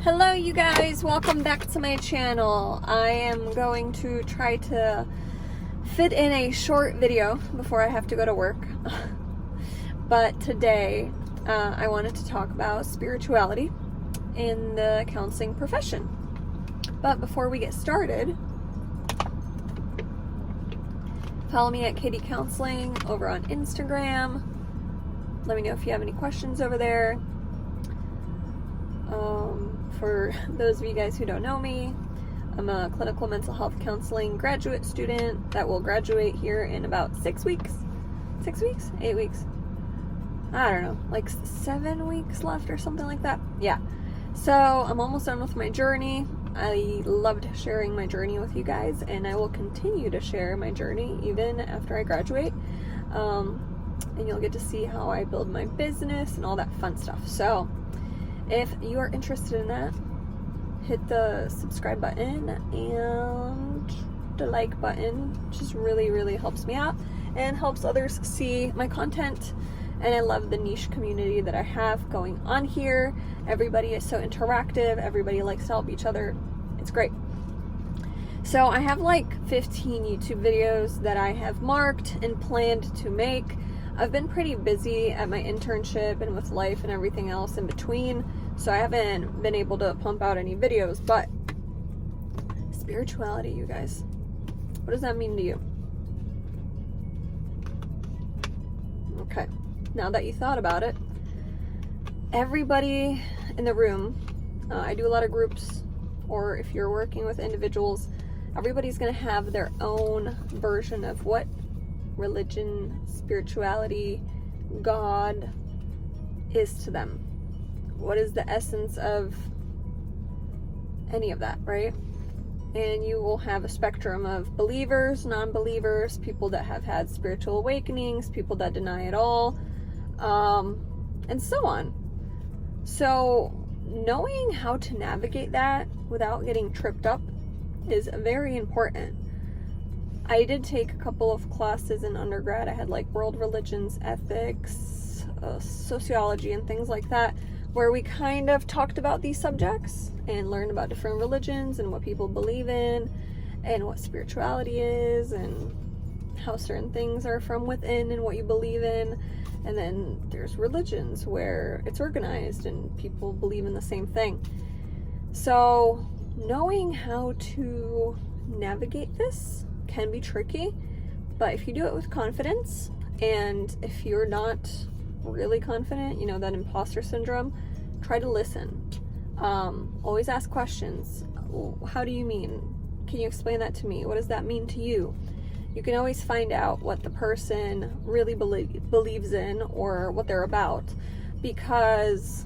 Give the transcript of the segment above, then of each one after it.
Hello you guys, welcome back to my channel. I am going to try to fit in a short video before I have to go to work. But today I wanted to talk about spirituality in the counseling profession. But before we get started, follow me at Katie Counseling over on Instagram. Let me know if you have any questions over there. For those of you guys who don't know me, I'm a clinical mental health counseling graduate student that will graduate here in about 6 weeks. 6 weeks? 8 weeks? I don't know, like 7 weeks left or something like that. Yeah. So I'm almost done with my journey. I loved sharing my journey with you guys, and I will continue to share my journey even after I graduate. And you'll get to see how I build my business and all that fun stuff. So if you are interested in that, hit the subscribe button and the like button. It just really helps me out and helps others see my content. And I love the niche community that I have going on here. Everybody is so interactive. Everybody likes to help each other. It's great. So I have like 15 YouTube videos that I have marked and planned to make. I've been pretty busy at my internship and with life and everything else in between, so I haven't been able to pump out any videos. But spirituality, you guys, what does that mean to you? Okay, now that you thought about it, everybody in the room, I do a lot of groups, or if you're working with individuals, everybody's going to have their own version of what religion, spirituality, God is to them. What is the essence of any of that, right? And you will have a spectrum of believers, non-believers, people that have had spiritual awakenings, people that deny it all, and so on. So knowing how to navigate that without getting tripped up is very important. I did take a couple of classes in undergrad. I had like world religions, ethics, sociology, and things like that, where we kind of talked about these subjects and learned about different religions and what people believe in and what spirituality is and how certain things are from within and what you believe in. And then there's religions where it's organized and people believe in the same thing. So knowing how to navigate this can be tricky, but if you do it with confidence, and if you're not really confident, you know, that imposter syndrome, try to listen. Always ask questions. How do you mean? Can you explain that to me? What does that mean to you? You can always find out what the person really believes in or what they're about, because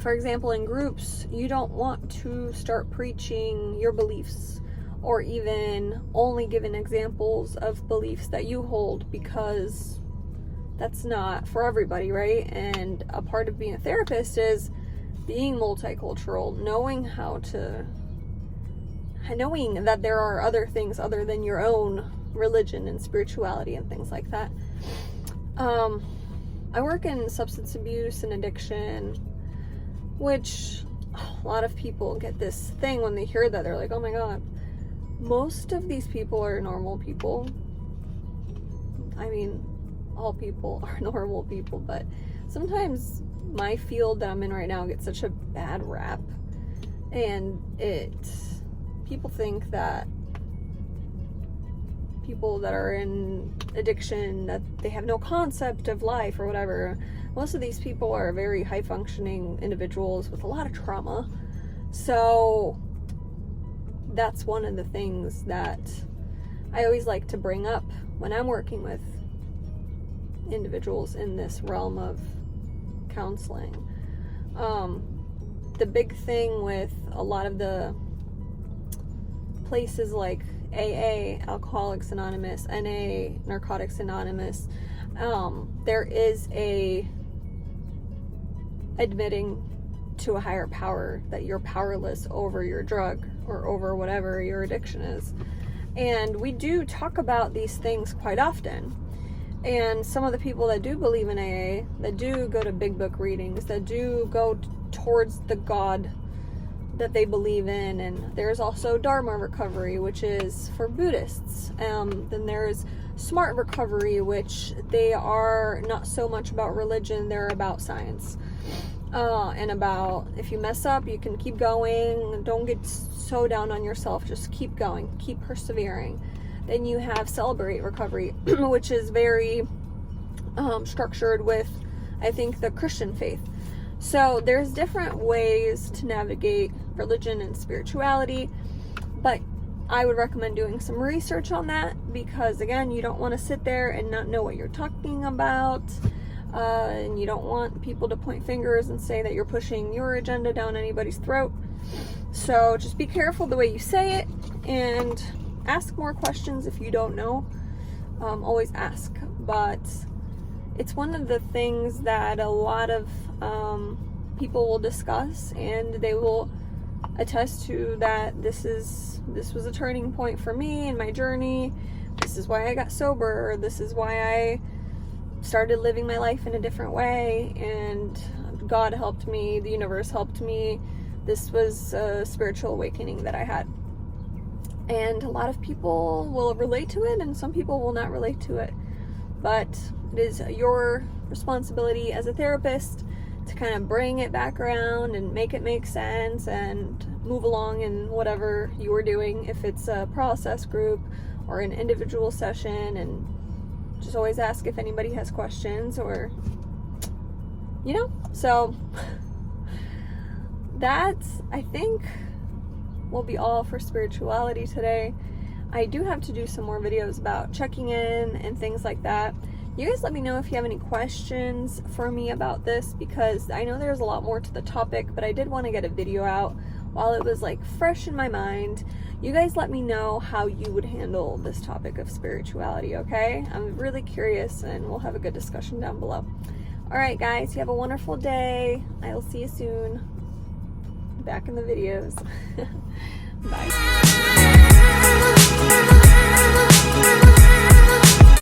for example, in groups, you don't want to start preaching your beliefs or even only giving examples of beliefs that you hold, because that's not for everybody, right? And a part of being a therapist is being multicultural, knowing that there are other things other than your own religion and spirituality and things like that. I work in substance abuse and addiction, which a lot of people get this thing when they hear that. They're like, oh my God. Most of these people are normal people. I mean, all people are normal people, but sometimes my field that I'm in right now gets such a bad rap, and people think that people that are in addiction, that they have no concept of life or whatever. Most of these people are very high functioning individuals with a lot of trauma. So that's one of the things that I always like to bring up when I'm working with individuals in this realm of counseling. The big thing with a lot of the places like AA, Alcoholics Anonymous, NA, Narcotics Anonymous, there is a admitting to a higher power that you're powerless over your drug or over whatever your addiction is. And we do talk about these things quite often. And some of the people that do believe in AA, that do go to big book readings, that do go towards the God that they believe in. And there's also Dharma recovery, which is for Buddhists. Then there's smart recovery, which they are not so much about religion, they're about science. And about if you mess up, you can keep going. Don't get so down on yourself. Just keep going. Keep persevering. Then you have celebrate recovery, which is very structured with, I think, the Christian faith. So there's different ways to navigate religion and spirituality, but I would recommend doing some research on that, because again, you don't want to sit there and not know what you're talking about, and you don't want people to point fingers and say that you're pushing your agenda down anybody's throat. So just be careful the way you say it, and ask more questions if you don't know. Always ask, but it's one of the things that a lot of people will discuss, and they will attest to that this was a turning point for me in my journey. This is why I got sober. This is why I started living my life in a different way, and God helped me, the universe helped me. This was a spiritual awakening that I had. And a lot of people will relate to it, and some people will not relate to it. But it is your responsibility as a therapist to kind of bring it back around and make it make sense and move along in whatever you are doing, if it's a process group or an individual session. And just always ask if anybody has questions, or, you know. So that's, I think, will be all for spirituality today. I do have to do some more videos about checking in and things like that. You guys let me know if you have any questions for me about this, because I know there's a lot more to the topic, but I did want to get a video out while it was like fresh in my mind. You guys let me know how you would handle this topic of spirituality, okay? I'm really curious, and we'll have a good discussion down below. All right, guys, you have a wonderful day. I will see you soon. Back in the videos. Bye.